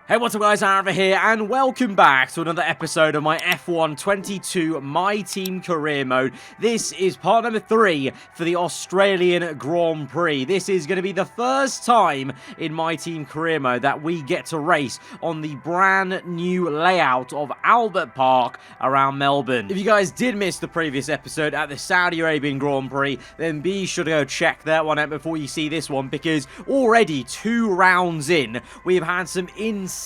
Hey, what's up guys, aarava here, and welcome back to another episode of my F1 22 My Team Career Mode. This is part number 3 for the Australian Grand Prix. This is going to be the first time in My Team Career Mode that we get to race on the brand new layout of Albert Park around Melbourne. If you guys did miss the previous episode at the Saudi Arabian Grand Prix, then be sure to go check that one out before you see this one, because already 2 rounds in, we've had some insane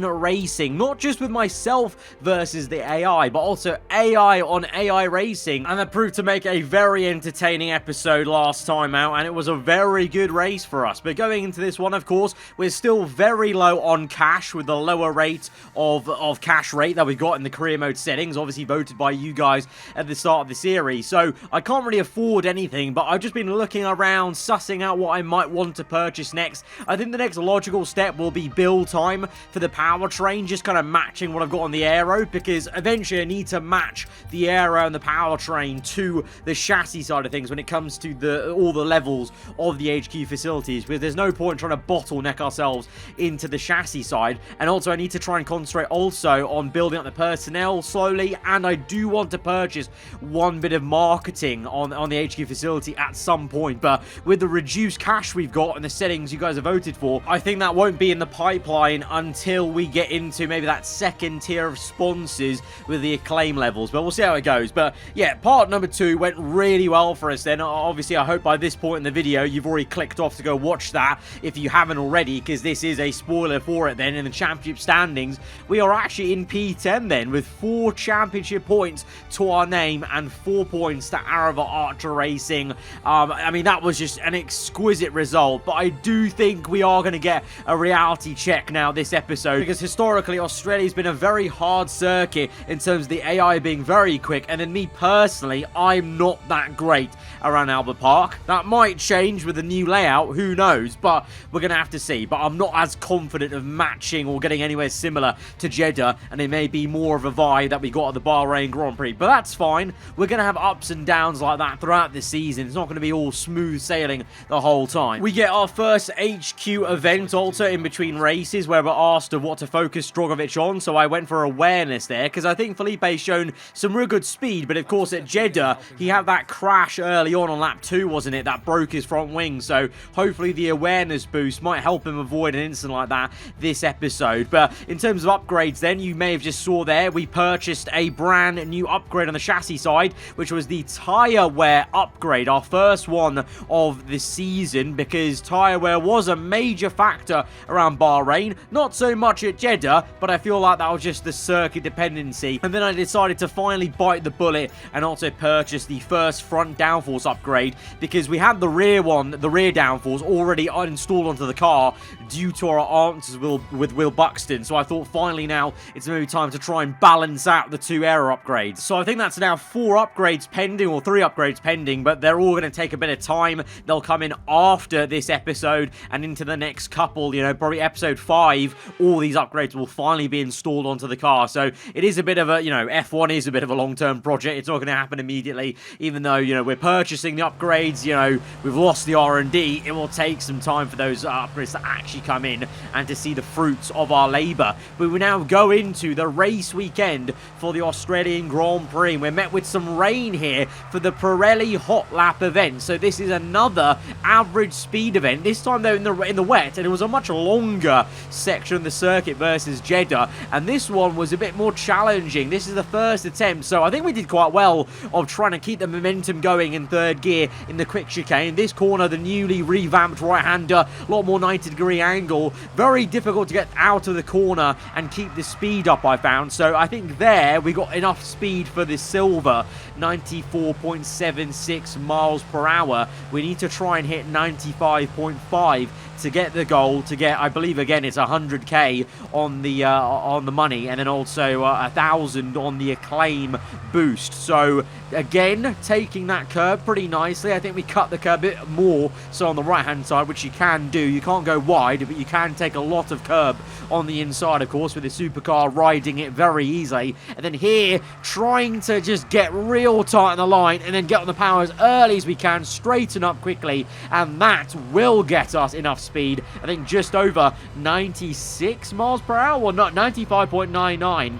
racing, not just with myself versus the AI, but also AI on AI racing, and that proved to make a very entertaining episode last time out, and it was a very good race for us. But going into this one, of course, we're still very low on cash, with the lower rate of cash rate that we got in the career mode settings, obviously voted by you guys at the start of the series. So I can't really afford anything, but I've just been looking around, sussing out what I might want to purchase next. I think the next logical step will be build time for the powertrain, just kind of matching what I've got on the aero, because eventually I need to match the aero and the powertrain to the chassis side of things when it comes to all the levels of the HQ facilities, because there's no point trying to bottleneck ourselves into the chassis side. And also I need to try and concentrate also on building up the personnel slowly, and I do want to purchase one bit of marketing on the HQ facility at some point. But with the reduced cash we've got and the settings you guys have voted for, I think that won't be in the pipeline until we get into maybe that second tier of sponsors with the acclaim levels. But we'll see how it goes. But yeah, part number 2 went really well for us then. Obviously, I hope by this point in the video you've already clicked off to go watch that if you haven't already, because this is a spoiler for it then. In the championship standings, we are actually in P10 then, with 4 championship points to our name and 4 points to aarava Archer Racing. I mean, that was just an exquisite result, but I do think we are going to get a reality check now this episode, because historically Australia's been a very hard circuit in terms of the AI being very quick, and then me personally, I'm not that great around Albert Park. That might change with the new layout, who knows, but we're going to have to see. But I'm not as confident of matching or getting anywhere similar to Jeddah, and it may be more of a vibe that we got at the Bahrain Grand Prix, but that's fine. We're going to have ups and downs like that throughout the season. It's not going to be all smooth sailing the whole time. We get our first HQ event also in between races, where we're asked of what to focus Drogovic on, so I went for awareness there, because I think Felipe's shown some real good speed, but of course at Jeddah, he had that crash early on lap 2, wasn't it, that broke his front wing, so hopefully the awareness boost might help him avoid an incident like that this episode. But in terms of upgrades then, you may have just saw there, we purchased a brand new upgrade on the chassis side, which was the tyre wear upgrade, our first one of the season, because tyre wear was a major factor around Bahrain, not so much at Jeddah, but I feel like that was just the circuit dependency. And then I decided to finally bite the bullet and also purchase the first front downforce upgrade, because we had the rear downforce already installed onto the car due to our answers with Will Buxton. So I thought finally now it's maybe time to try and balance out the 2 aero upgrades. So I think that's now 4 upgrades pending, or 3 upgrades pending, but they're all going to take a bit of time. They'll come in after this episode and into the next couple, you know, probably episode 5, all these upgrades will finally be installed onto the car. So it is a bit of a, you know, F1 is a bit of a long-term project. It's not going to happen immediately, even though, you know, we're purchasing the upgrades, you know, we've lost the R&D. It will take some time for those upgrades to actually come in and to see the fruits of our labour. But we now go into the race weekend for the Australian Grand Prix. We're met with some rain here for the Pirelli Hot Lap event. So this is another average speed event, this time though in the wet, and it was a much longer section of the circuit versus Jeddah, and this one was a bit more challenging. This is the first attempt, so I think we did quite well of trying to keep the momentum going in 3rd gear in the quick chicane. This corner, the newly revamped right-hander, a lot more 90-degree angle, very difficult to get out of the corner and keep the speed up, I found. So I think there we got enough speed for this silver, 94.76 miles per hour. We need to try and hit 95.5 to get the goal, to get, I believe again it's 100k on the money, and then also 1,000 on the acclaim boost. So again, taking that curb pretty nicely. I think we cut the curb a bit more so on the right hand side, which you can do. You can't go wide, but you can take a lot of curb on the inside, of course, with the supercar riding it very easily. And then here, trying to just get real tight on the line and then get on the power as early as we can, straighten up quickly, and that will get us enough speed, I think just over 96 miles per hour, or not, 95.99.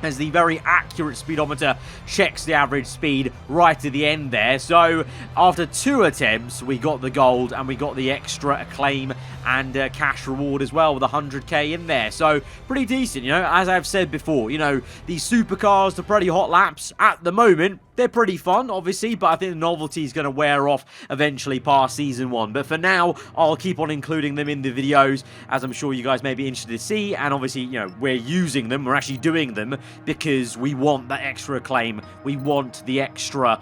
as the very accurate speedometer checks the average speed right at the end there. So after 2 attempts, we got the gold and we got the extra acclaim and cash reward as well with 100k in there. So pretty decent, you know. As I've said before, you know, these supercars, the Pirelli hot laps at the moment, they're pretty fun, obviously, but I think the novelty is going to wear off eventually past Season 1. But for now, I'll keep on including them in the videos, as I'm sure you guys may be interested to see. And obviously, you know, we're using them, we're actually doing them, because we want that extra acclaim. We want the extra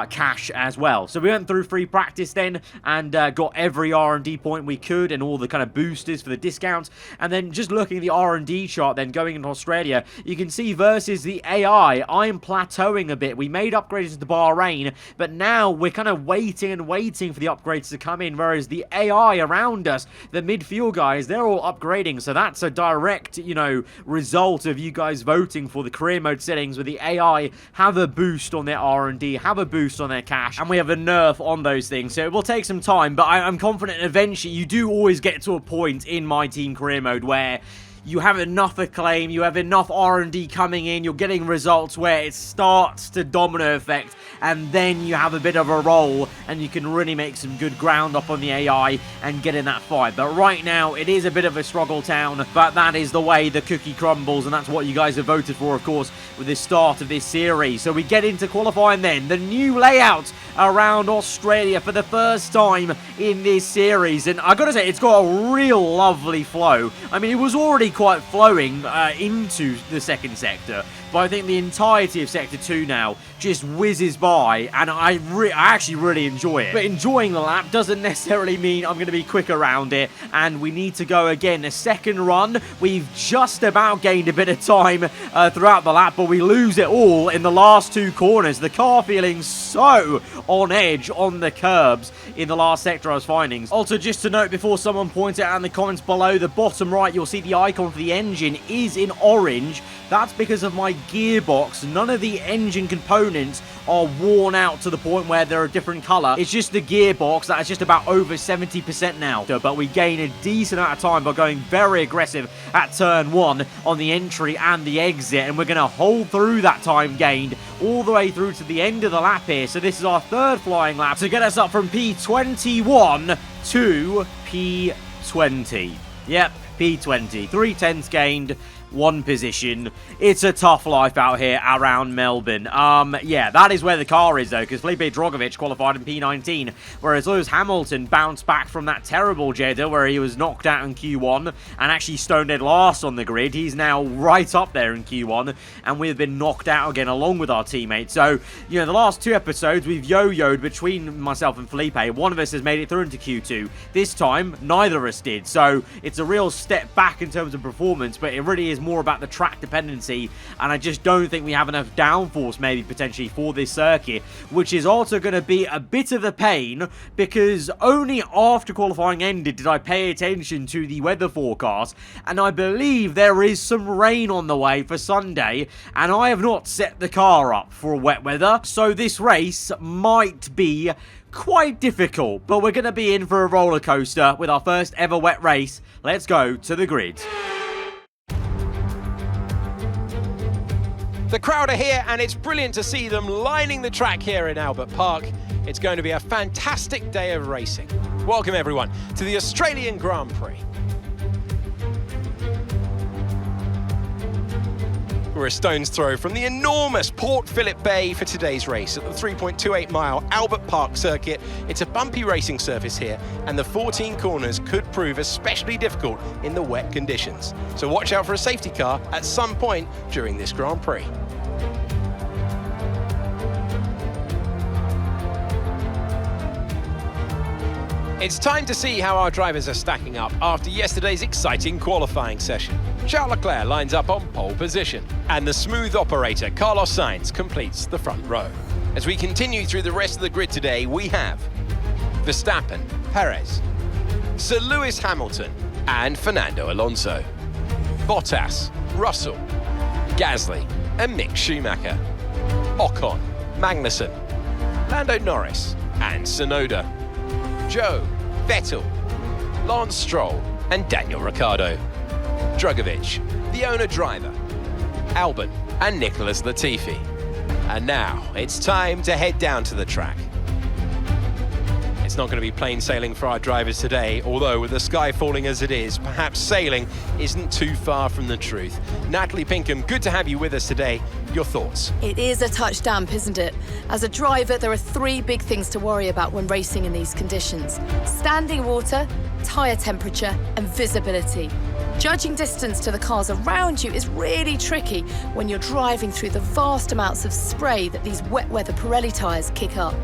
cash as well. So we went through free practice then, and got every R&D point we could, and all the kind of boosters for the discounts. And then just looking at the R&D chart then, going into Australia, you can see versus the AI, I'm plateauing a bit. We made upgrades to Bahrain, but now we're kind of waiting and waiting for the upgrades to come in, whereas the AI around us, the mid-fuel guys, they're all upgrading. So that's a direct, you know, result of you guys voting for the career mode settings, where the AI have a boost on their R&D, have a boost on their cash, and we have a nerf on those things. So it will take some time, but I'm confident eventually you do always get to a point in my team career mode where you have enough acclaim, you have enough R&D coming in, you're getting results where it starts to domino effect, and then you have a bit of a roll, and you can really make some good ground up on the AI and get in that fight. But right now, it is a bit of a struggle town, but that is the way the cookie crumbles, and that's what you guys have voted for, of course, with the start of this series. So we get into qualifying then, the new layout around Australia for the first time in this series, and I gotta say, it's got a real lovely flow. I mean, it was already quite flowing into the second sector, but I think the entirety of Sector 2 now just whizzes by, and I actually really enjoy it. But enjoying the lap doesn't necessarily mean I'm going to be quick around it, and we need to go again. A second run, we've just about gained a bit of time throughout the lap, but we lose it all in the last 2 corners. The car feeling so on edge on the curbs in the last sector I was finding. Also, just to note before someone points it out in the comments below, the bottom right, you'll see the icon for the engine is in orange. That's because of my gearbox. None of the engine components are worn out to the point where they're a different color. It's just the gearbox that is just about over 70% now. But we gain a decent amount of time by going very aggressive at turn 1 on the entry and the exit, and we're going to hold through that time gained all the way through to the end of the lap here. So this is our 3rd flying lap to get us up from P21 to P20. Yep, P20. 3 tenths gained, 1 position. It's a tough life out here around Melbourne. Yeah, that is where the car is, though, because Felipe Drogovic qualified in P19, whereas Lewis Hamilton bounced back from that terrible Jeddah where he was knocked out in Q1 and actually stone dead last on the grid. He's now right up there in Q1, and we've been knocked out again along with our teammates. So, you know, the last 2 episodes, we've yo-yoed between myself and Felipe. One of us has made it through into Q2. This time, neither of us did. So, it's a real step back in terms of performance, but it really is more about the track dependency, and I just don't think we have enough downforce maybe potentially for this circuit, which is also going to be a bit of a pain, because only after qualifying ended did I pay attention to the weather forecast, and I believe there is some rain on the way for Sunday, and I have not set the car up for wet weather, so this race might be quite difficult, but we're going to be in for a roller coaster with our first ever wet race. Let's go to the grid. The crowd are here, and it's brilliant to see them lining the track here in Albert Park. It's going to be a fantastic day of racing. Welcome everyone to the Australian Grand Prix. We're a stone's throw from the enormous Port Phillip Bay for today's race at the 3.28 mile Albert Park circuit. It's a bumpy racing surface here, and the 14 corners could prove especially difficult in the wet conditions. So watch out for a safety car at some point during this Grand Prix. It's time to see how our drivers are stacking up after yesterday's exciting qualifying session. Charles Leclerc lines up on pole position, and the smooth operator Carlos Sainz completes the front row. As we continue through the rest of the grid today, we have Verstappen, Perez, Sir Lewis Hamilton and Fernando Alonso, Bottas, Russell, Gasly and Mick Schumacher, Ocon, Magnussen, Lando Norris and Tsunoda, Joe, Vettel, Lance Stroll and Daniel Ricciardo. Drugovich, the owner-driver, Albon and Nicholas Latifi. And now it's time to head down to the track. It's not going to be plain sailing for our drivers today, although with the sky falling as it is, perhaps sailing isn't too far from the truth. Natalie Pinkham, good to have you with us today. Your thoughts? It is a touch damp, isn't it? As a driver, there are three big things to worry about when racing in these conditions: standing water, tyre temperature and visibility. Judging distance to the cars around you is really tricky when you're driving through the vast amounts of spray that these wet weather Pirelli tyres kick up.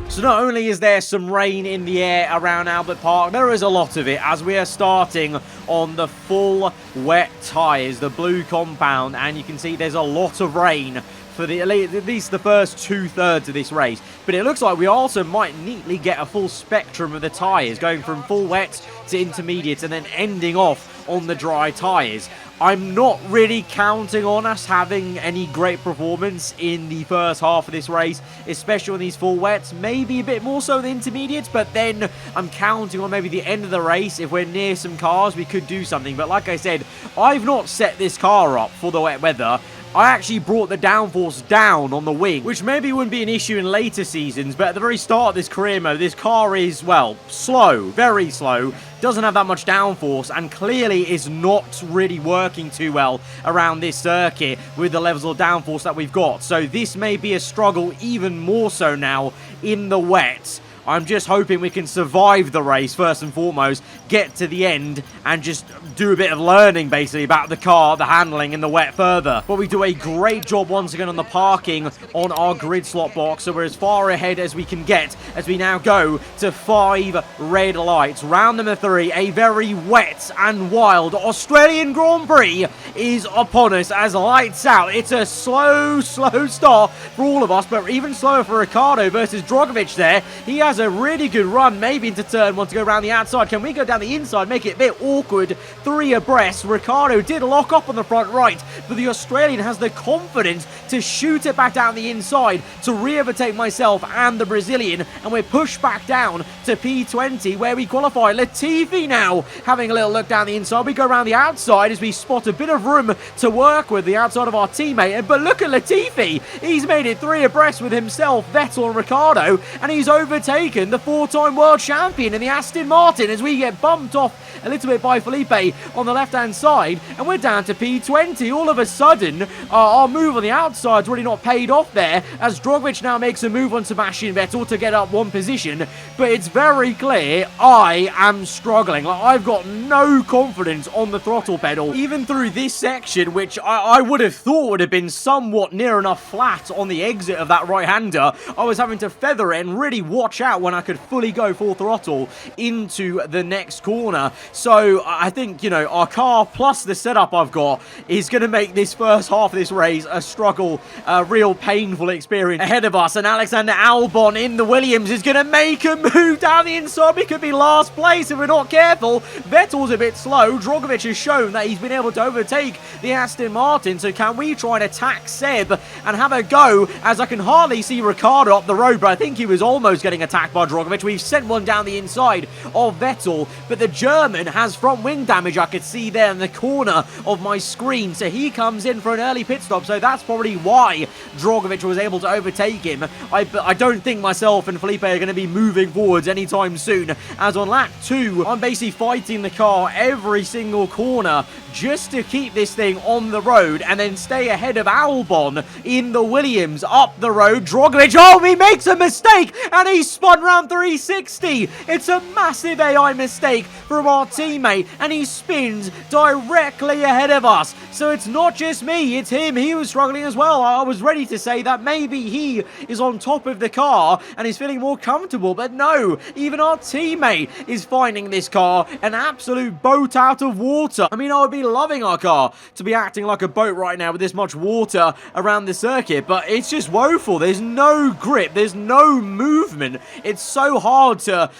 So not only is there some rain in the air around Albert Park, there is a lot of it as we are starting on the full wet tyres, the blue compound, and you can see there's a lot of rain for at least the first 2/3 of this race. But it looks like we also might neatly get a full spectrum of the tyres, going from full wet to intermediate and then ending off on the dry tyres. I'm not really counting on us having any great performance in the first half of this race, especially on these full wets, maybe a bit more so the intermediates, but then I'm counting on maybe the end of the race. If we're near some cars, we could do something. But like I said, I've not set this car up for the wet weather. I actually brought the downforce down on the wing, which maybe wouldn't be an issue in later seasons, but at the very start of this career mode, this car is, well, slow, very slow, doesn't have that much downforce, and clearly is not really working too well around this circuit with the levels of downforce that we've got. So this may be a struggle even more so now in the wet. I'm just hoping we can survive the race, first and foremost, get to the end, and just do a bit of learning, basically, about the car, the handling, and the wet further. But we do a great job, once again, on the parking on our grid slot box, so we're as far ahead as we can get, as we now go to 5 red lights. Round number 3, a very wet and wild Australian Grand Prix is upon us as lights out. It's a slow start for all of us, but even slower for Ricciardo versus Drugovich there. He has a really good run, maybe into turn 1 to go around the outside. Can we go down the inside, make it a bit awkward? 3 abreast. Ricciardo did lock up on the front right, but the Australian has the confidence to shoot it back down the inside to re-overtake myself and the Brazilian, and we're pushed back down to P20 where we qualify. Latifi now having a little look down the inside. We go around the outside as we spot a bit of room to work with the outside of our teammate, but look at Latifi. He's made it 3 abreast with himself, Vettel and Ricciardo, and he's overtaken the 4-time world champion in the Aston Martin as we get bumped off a little bit by Felipe on the left-hand side, and we're down to P20. All of a sudden, our move on the outside's really not paid off there, as Drugovich now makes a move on Sebastian Vettel to get up 1 position, but it's very clear I am struggling. Like, I've got no confidence on the throttle pedal, even through this section, which I would have thought would have been somewhat near enough flat on the exit of that right-hander. I was having to feather it and really watch out when I could fully go full throttle into the next corner. So I think, you know, our car plus the setup I've got is going to make this first half of this race a struggle, a real painful experience ahead of us. And Alexander Albon in the Williams is going to make a move down the inside. We could be last place if we're not careful. Vettel's a bit slow. Drugovich has shown that he's been able to overtake the Aston Martin. So can we try and attack Seb and have a go, as I can hardly see Ricciardo up the road, but I think he was almost getting attacked by Drugovich. We've sent one down the inside of Vettel, but the German has front wing damage, I could see there in the corner of my screen, so he comes in for an early pit stop, so that's probably why Drugovich was able to overtake him. I don't think myself and Felipe are going to be moving forwards anytime soon, as on lap 2, I'm basically fighting the car every single corner just to keep this thing on the road and then stay ahead of Albon in the Williams up the road. Drugovich, oh, he makes a mistake and he spun round 360. It's a massive AI mistake from our teammate and he spins directly ahead of us. So it's not just me, it's him. He was struggling as well. I was ready to say that maybe he is on top of the car and is feeling more comfortable, but no, even our teammate is finding this car an absolute boat out of water. I mean, I would be loving our car to be acting like a boat right now with this much water around the circuit, but it's just woeful. There's no grip, there's no movement It's so hard to,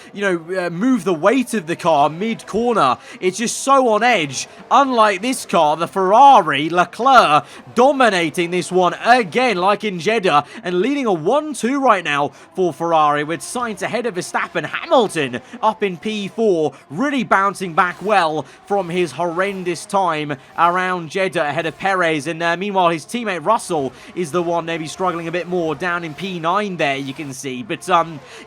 move the weight of the car mid-corner. It's just so on edge. Unlike this car, the Ferrari, Leclerc dominating this one again, like in Jeddah, and leading a 1-2 right now for Ferrari, with Sainz ahead of Verstappen. Hamilton up in P4, really bouncing back well from his horrendous time around Jeddah ahead of Perez, and meanwhile his teammate Russell is the one maybe struggling a bit more down in P9 there, you can see. But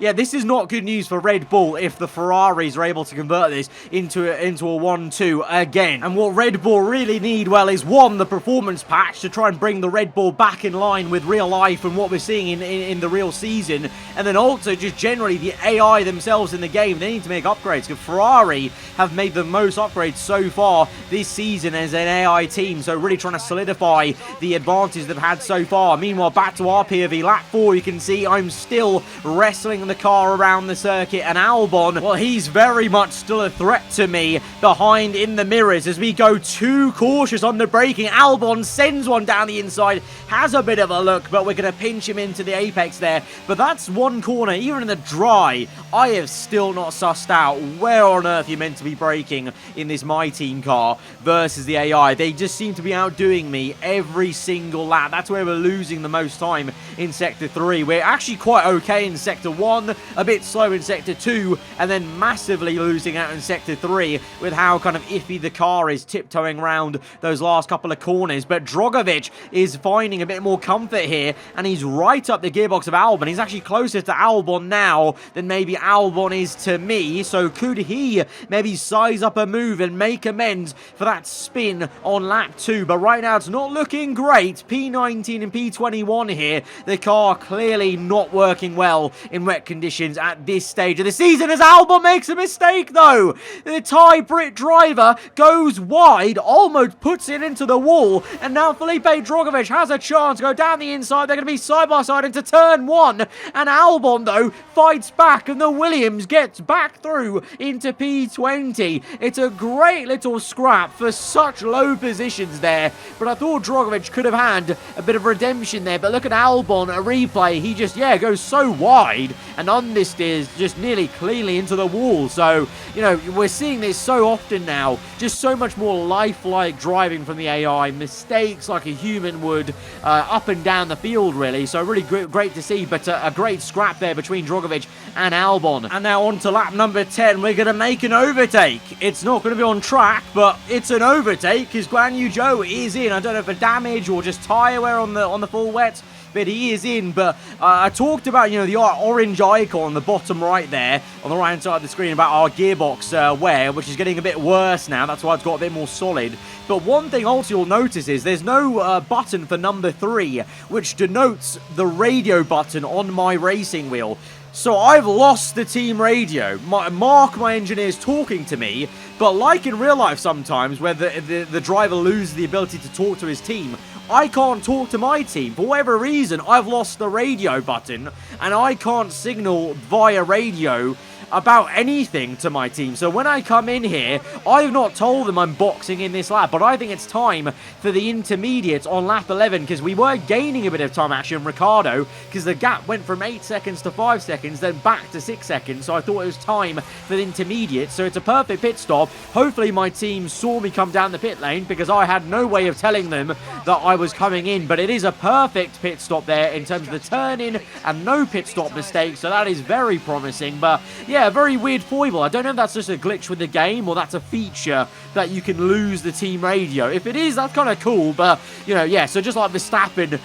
yeah, this is not good news for Red Bull if the Ferraris are able to convert this into a 1-2 again. And what Red Bull really need, well, is one, the performance patch to try and bring the Red Bull back in line with real life and what we're seeing in the real season, and then also just generally the AI themselves in the game. They need to make upgrades, because Ferrari have made the most upgrades so far this season as an AI team, so really trying to solidify the advantage they've had so far. Meanwhile, back to our POV, lap 4, you can see I'm still wrestling the car around the circuit, and Albon, well, he's very much still a threat to me behind in the mirrors as we go too cautious on the braking. Albon sends one down the inside, has a bit of a look, but we're going to pinch him into the apex there. But that's one corner, even in the dry, I have still not sussed out where on earth you're meant to be braking in this My Team car versus the AI. They just seem to be outdoing me every single lap. That's where we're losing the most time in Sector 3. We're actually quite okay in Sector 1, a bit slow in Sector 2, and then massively losing out in Sector 3 with how kind of iffy the car is tiptoeing around those last couple of corners. But Drogovic is finding a bit more comfort here, and he's right up the gearbox of Albon. He's actually closer to Albon now than maybe Albon is to me, so could he maybe size up a move and make amends for that spin on lap 2? But right now it's not looking great. P19 and P21 here. The car clearly not working well in wet conditions at this stage of the season, as Albon makes a mistake though. The Thai Brit driver goes wide, almost puts it into the wall, and now Felipe Drogovic has a chance to go down the inside. They're going to be side by side into turn 1, and Albon though fights back, and the Williams gets back through into P20. It's a great little scrap for such low positions there, but I thought Drogovic could have had a bit of redemption there. But look at Albon, a replay, he just, goes so wide and understeers just nearly cleanly into the wall. So, we're seeing this so often now, just so much more lifelike driving from the AI, mistakes like a human would up and down the field really. So really great to see, but a great scrap there between Drogovic and Albon. And now on to lap number 10, we're going to make an overtake. It's not going to be on track, but it's an overtake because Guan Yu Zhou is in. I don't know if a damage or just tyre wear on the full wet, but he is in. But I talked about, the orange icon on the bottom right there, on the right hand side of the screen, about our gearbox wear, which is getting a bit worse now. That's why it's got a bit more solid. But one thing also you'll notice is there's no button for number 3, which denotes the radio button on my racing wheel. So I've lost the team radio. Mark, my engineer, is talking to me, but like in real life sometimes, where the driver loses the ability to talk to his team, I can't talk to my team. For whatever reason, I've lost the radio button, and I can't signal via radio about anything to my team. So when I come in here, I've not told them I'm boxing in this lap, but I think it's time for the intermediates on lap 11, because we were gaining a bit of time actually in Ricciardo, because the gap went from 8 seconds to 5 seconds, then back to 6 seconds. So I thought it was time for the intermediates. So it's a perfect pit stop. Hopefully my team saw me come down the pit lane, because I had no way of telling them that I was coming in. But it is a perfect pit stop there in terms of the turn in and no pit stop mistakes. So that is very promising. But yeah, a very weird foible. I don't know if that's just a glitch with the game or that's a feature that you can lose the team radio. If it is, that's kind of cool. But, yeah, so just like Verstappen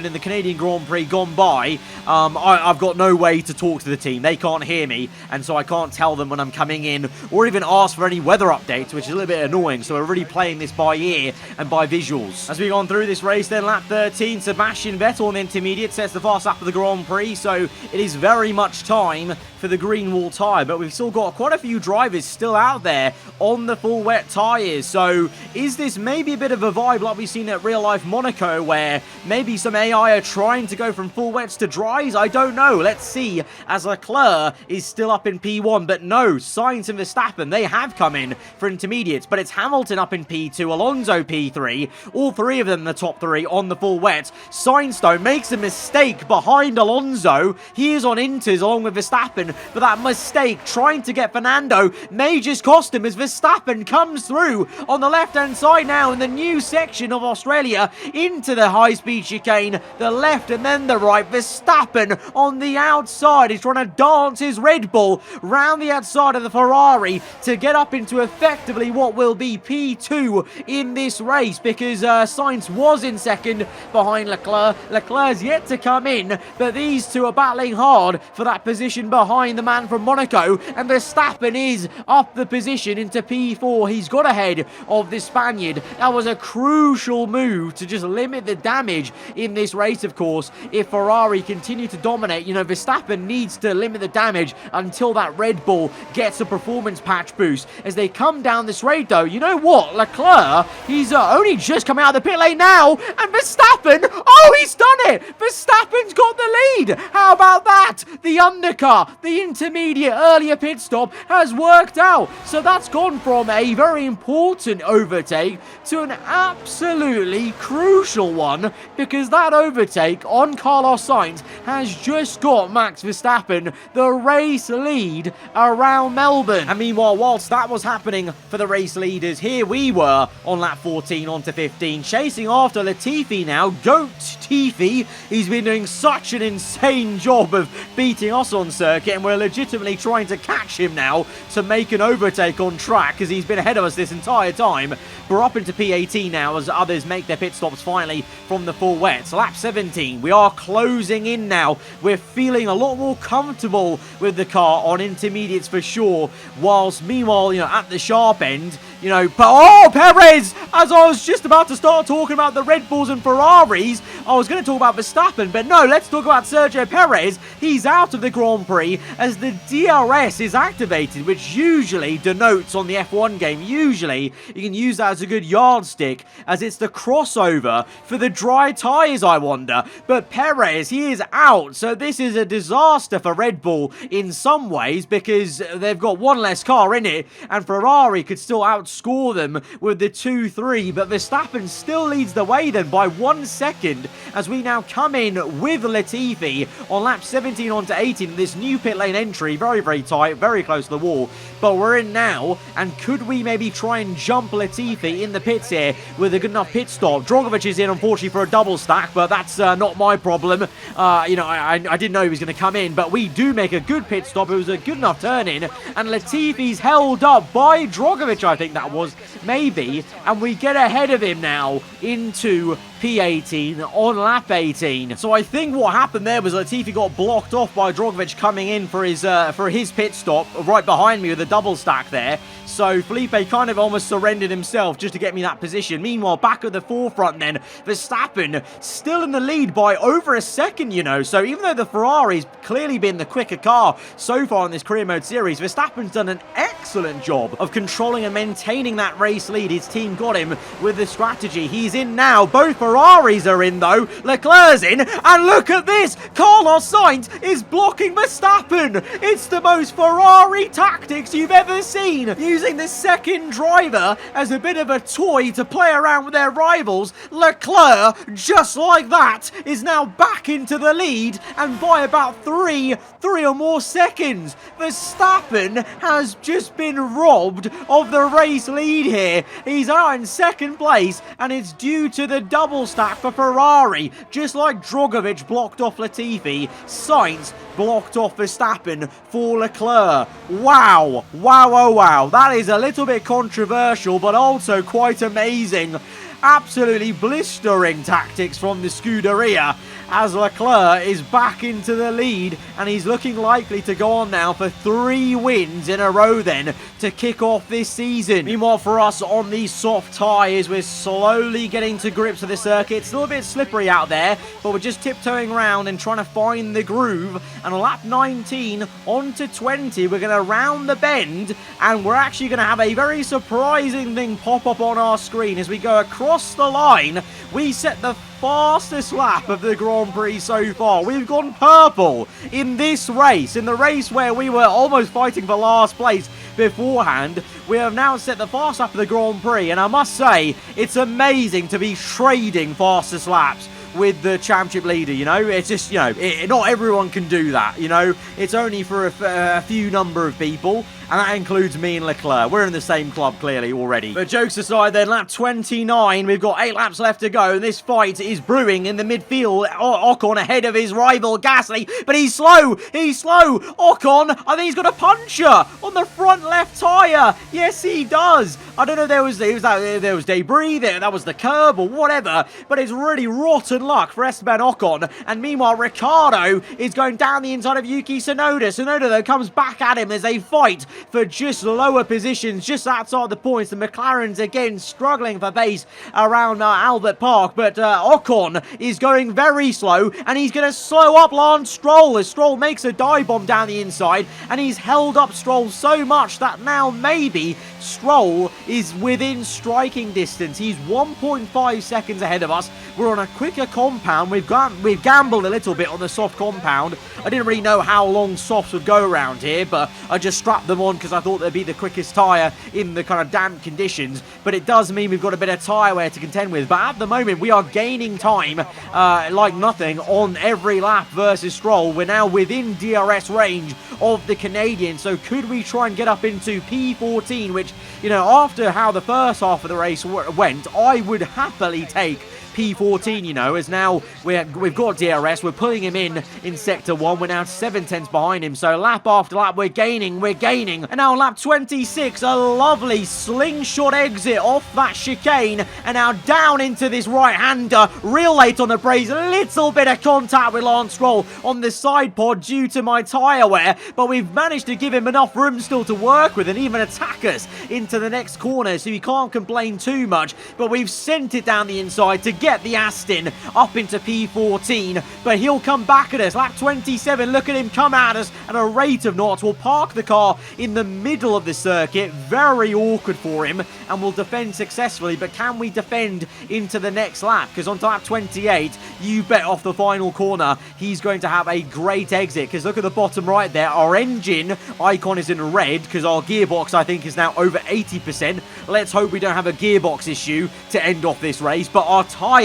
in the Canadian Grand Prix gone by, I've got no way to talk to the team. They can't hear me, and so I can't tell them when I'm coming in or even ask for any weather updates, which is a little bit annoying. So we're really playing this by ear and by visuals. As we've gone through this race, then lap 13, Sebastian Vettel on the intermediate sets the fast lap of the Grand Prix, so it is very much time for the green wall tyre. But we've still got quite a few drivers still out there on the full wet tyres. So is this maybe a bit of a vibe like we've seen at real life Monaco, where there. Maybe some AI are trying to go from full wets to dries. I don't know. Let's see, as Leclerc is still up in P1. But no, Sainz and Verstappen, they have come in for intermediates. But it's Hamilton up in P2, Alonso P3. All three of them in the top three on the full wet. Sainz, though, makes a mistake behind Alonso. He is on inters along with Verstappen. But that mistake, trying to get Fernando, may just cost him as Verstappen comes through on the left-hand side now in the new section of Australia into the high-speed chicane. The left and then the right. Verstappen on the outside is trying to dance his Red Bull round the outside of the Ferrari to get up into effectively what will be P2 in this race, because Sainz was in second behind Leclerc. Leclerc's yet to come in, but these two are battling hard for that position behind the man from Monaco, and Verstappen is up the position into P4. He's got ahead of the Spaniard. That was a crucial move to just limit the damage in this race, of course. If Ferrari continue to dominate, Verstappen needs to limit the damage until that Red Bull gets a performance patch boost. As they come down this straight, though, you know what? Leclerc, he's only just coming out of the pit lane now, and Verstappen, oh, he's done it! Verstappen's got the lead! How about that? The undercar, the intermediate earlier pit stop has worked out. So that's gone from a very important overtake to an absolutely crucial one, because that overtake on Carlos Sainz has just got Max Verstappen the race lead around Melbourne. And meanwhile, whilst that was happening for the race leaders, here we were on lap 14 onto 15, chasing after Latifi now. Goat Tifi, he's been doing such an insane job of beating us on circuit, and we're legitimately trying to catch him now to make an overtake on track, because he's been ahead of us this entire time. We're up into P18 now as others make their pit stops finally from the full wets. Lap 17, we are closing in now. We're feeling a lot more comfortable with the car on intermediates for sure, whilst meanwhile, at the sharp end, but oh, Perez! As I was just about to start talking about the Red Bulls and Ferraris, I was going to talk about Verstappen, but no, let's talk about Sergio Perez. He's out of the Grand Prix as the DRS is activated, which usually denotes on the F1 game. Usually, you can use that as a good yardstick, as it's the crossover for the dry tyres, I wonder. But Perez, he is out, so this is a disaster for Red Bull in some ways, because they've got one less car in it, and Ferrari could still outscore them with the 2-3, but Verstappen still leads the way then by 1 second as we now come in with Latifi on lap 17 onto 18. This new pit lane entry, very, very tight, very close to the wall, but we're in now, and could we maybe try and jump Latifi in the pits here with a good enough pit stop? Drogovic is in, unfortunately, for a double stack, but that's not my problem. I didn't know he was going to come in, but we do make a good pit stop. It was a good enough turn in, and Latifi's held up by Drogovic, I think that was, maybe, and we get ahead of him now into P18 on lap 18. So I think what happened there was Latifi got blocked off by Drogovic coming in for his pit stop right behind me with a double stack there. So Felipe kind of almost surrendered himself just to get me that position. Meanwhile, back at the forefront then, Verstappen still in the lead by over a second, So even though the Ferrari's clearly been the quicker car so far in this career mode series, Verstappen's done an excellent job of controlling and maintaining that race lead. His team got him with the strategy. He's in now. Both Ferraris are in though. Leclerc's in, and look at this. Carlos Sainz is blocking Verstappen. It's the most Ferrari tactics you've ever seen, using the second driver as a bit of a toy to play around with their rivals. Leclerc, just like that, is now back into the lead, and by about three or more seconds. Verstappen has just been robbed of the race lead here. He's out in second place, and it's due to the double stack for Ferrari. Just like Drogovic blocked off Latifi, Sainz blocked off Verstappen for Leclerc. Wow, oh wow, that is a little bit controversial, but also quite amazing. Absolutely blistering tactics from the Scuderia, as Leclerc is back into the lead, and he's looking likely to go on now for 3 wins in a row then to kick off this season. Meanwhile, for us on these soft tyres, we're slowly getting to grips with the circuit. It's a little bit slippery out there, but we're just tiptoeing around and trying to find the groove. And on lap 19 onto 20, we're going to round the bend, and we're actually going to have a very surprising thing pop up on our screen as we go across the line. We set the fastest lap of the Grand Prix so far. We've gone purple in this race, in the race where we were almost fighting for last place beforehand. We have now set the fast lap of the Grand Prix, and I must say, it's amazing to be trading fastest laps with the championship leader, you know. It's just, you know, not everyone can do that, you know. It's only for a few number of people, and that includes me and Leclerc. We're in the same club, clearly, already. But jokes aside then, lap 29, we've got 8 laps left to go, and this fight is brewing in the midfield. Ocon ahead of his rival, Gasly, but he's slow! Ocon, I think he's got a puncture on the front left tyre! Yes, he does! I don't know if there was debris, that was the curb or whatever, but it's really rotten luck for Esteban Ocon, and meanwhile, Ricciardo is going down the inside of Yuki Tsunoda. Tsunoda, though, comes back at him. There's a fight for just lower positions, just outside the points. The McLarens, again, struggling for pace around Albert Park, but Ocon is going very slow, and he's going to slow up Lance Stroll as Stroll makes a dive bomb down the inside, and he's held up Stroll so much that now maybe Stroll is within striking distance. He's 1.5 seconds ahead of us. We're on a quicker compound. We've gambled a little bit on the soft compound. I didn't really know how long softs would go around here, but I just strapped them on because I thought they'd be the quickest tyre in the kind of damp conditions. But it does mean we've got a bit of tyre wear to contend with. But at the moment, we are gaining time like nothing on every lap versus Stroll. We're now within DRS range of the Canadian. So could we try and get up into P14, which, you know, after how the first half of the race went, I would happily take P14, you know, as now we've got DRS. We're pulling him in Sector 1. We're now 7/10 behind him. So lap after lap, we're gaining. And now lap 26, a lovely slingshot exit off that chicane. And now down into this right-hander. Real late on the brakes. A little bit of contact with Lance Stroll on the side pod due to my tyre wear. But we've managed to give him enough room still to work with and even attack us into the next corner. So he can't complain too much. But we've sent it down the inside to get the Aston up into P14, but he'll come back at us. Lap 27, look at him come at us at a rate of knots. We'll park the car in the middle of the circuit, very awkward for him, and we'll defend successfully. But can we defend into the next lap? Because on lap 28, you bet off the final corner, he's going to have a great exit. Because look at the bottom right there, our engine icon is in red because our gearbox, I think, is now over 80%. Let's hope we don't have a gearbox issue to end off this race, but our tyres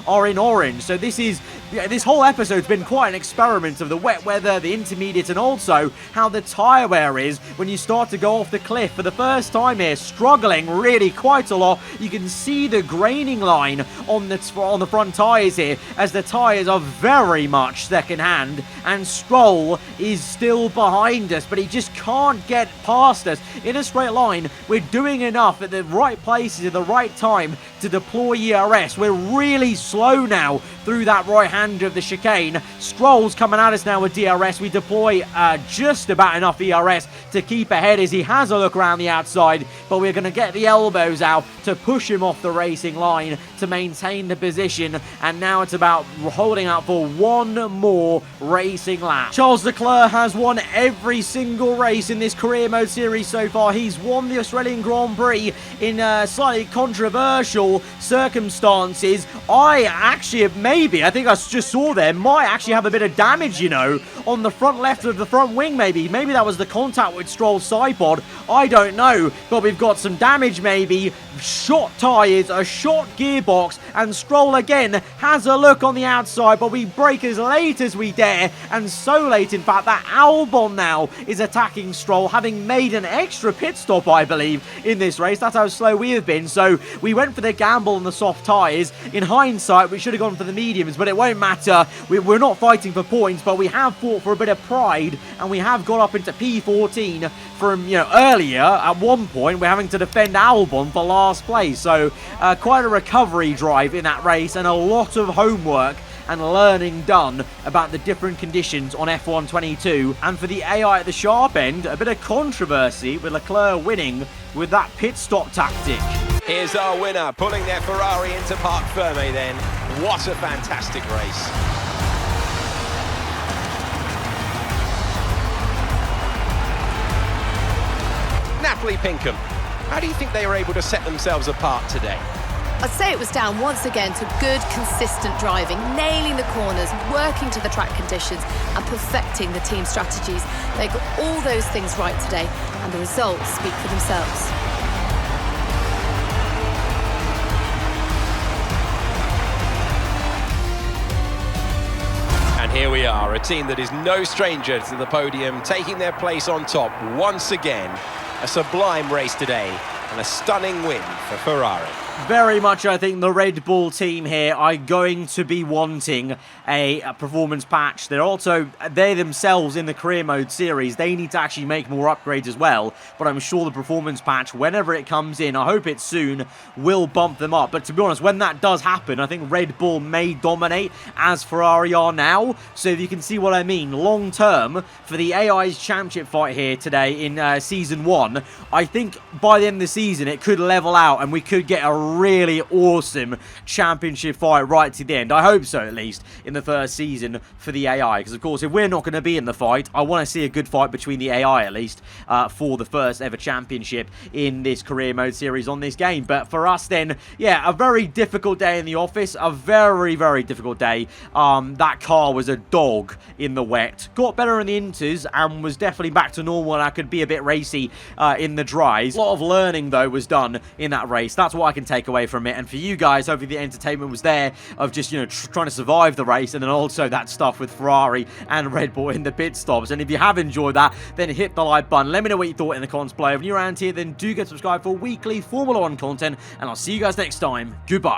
are in orange. So this whole episode's been quite an experiment of the wet weather, the intermediate, and also how the tyre wear is when you start to go off the cliff. For the first time here, struggling really quite a lot. You can see the graining line on the front tyres here, as the tyres are very much second-hand, and Stroll is still behind us, but he just can't get past us in a straight line. We're doing enough at the right places at the right time to deploy ERS. We're really slow now through that right hand of the chicane. Stroll's coming at us now with DRS. We deploy just about enough ERS to keep ahead as he has a look around the outside, but we're going to get the elbows out to push him off the racing line to maintain the position, and now it's about holding out for one more racing lap. Charles Leclerc has won every single race in this career mode series so far. He's won the Australian Grand Prix in slightly controversial circumstances. I think I just saw there, might actually have a bit of damage, you know, on the front left of the front wing, maybe that was the contact with Stroll's side pod. I don't know, but we've got some damage, maybe shot tyres, a shot gearbox, and Stroll again has a look on the outside, but we brake as late as we dare, and so late in fact that Albon now is attacking Stroll, having made an extra pit stop, I believe, in this race. That's how slow we have been. So we went for the gamble on the soft tyres. In hindsight, we should have gone for the mediums, but it won't matter. We're not fighting for points, but we have fought for a bit of pride, and we have got up into P14 from, you know, earlier. At one point, we're having to defend Albon for last place. So quite a recovery drive in that race, and a lot of homework and learning done about the different conditions on F1 22. And for the AI at the sharp end, a bit of controversy with Leclerc winning with that pit stop tactic. Here's our winner, pulling their Ferrari into Parc Fermé then. What a fantastic race. Natalie Pinkham, how do you think they were able to set themselves apart today? I'd say it was down once again to good, consistent driving, nailing the corners, working to the track conditions, and perfecting the team strategies. They got all those things right today, and the results speak for themselves. And here we are, a team that is no stranger to the podium, taking their place on top once again. A sublime race today, and a stunning win for Ferrari. Very much, I think, the Red Bull team here are going to be wanting a performance patch. They themselves in the career mode series, they need to actually make more upgrades as well. But I'm sure the performance patch, whenever it comes in, I hope it soon, will bump them up. But to be honest, when that does happen, I think Red Bull may dominate as Ferrari are now. So if you can see what I mean, long term, for the AI's championship fight here today in Season 1, I think by the end of the season, it could level out and we could get a really awesome championship fight right to the end. I hope so, at least, in the first season for the AI. Because, of course, if we're not going to be in the fight, I want to see a good fight between the AI, at least, for the first ever championship in this career mode series on this game. But for us, then, yeah, a very difficult day in the office. A very, very difficult day. That car was a dog in the wet. Got better in the inters and was definitely back to normal, and I could be a bit racy in the dries. A lot of learning, though, was done in that race. That's what I can take away from it. And for you guys, hopefully the entertainment was there of just, you know, trying to survive the race, and then also that stuff with Ferrari and Red Bull in the pit stops. And if you have enjoyed that, then hit the like button. Let me know what you thought in the comments below. If you're around here, then do get subscribed for weekly Formula 1 content, and I'll see you guys next time. Goodbye.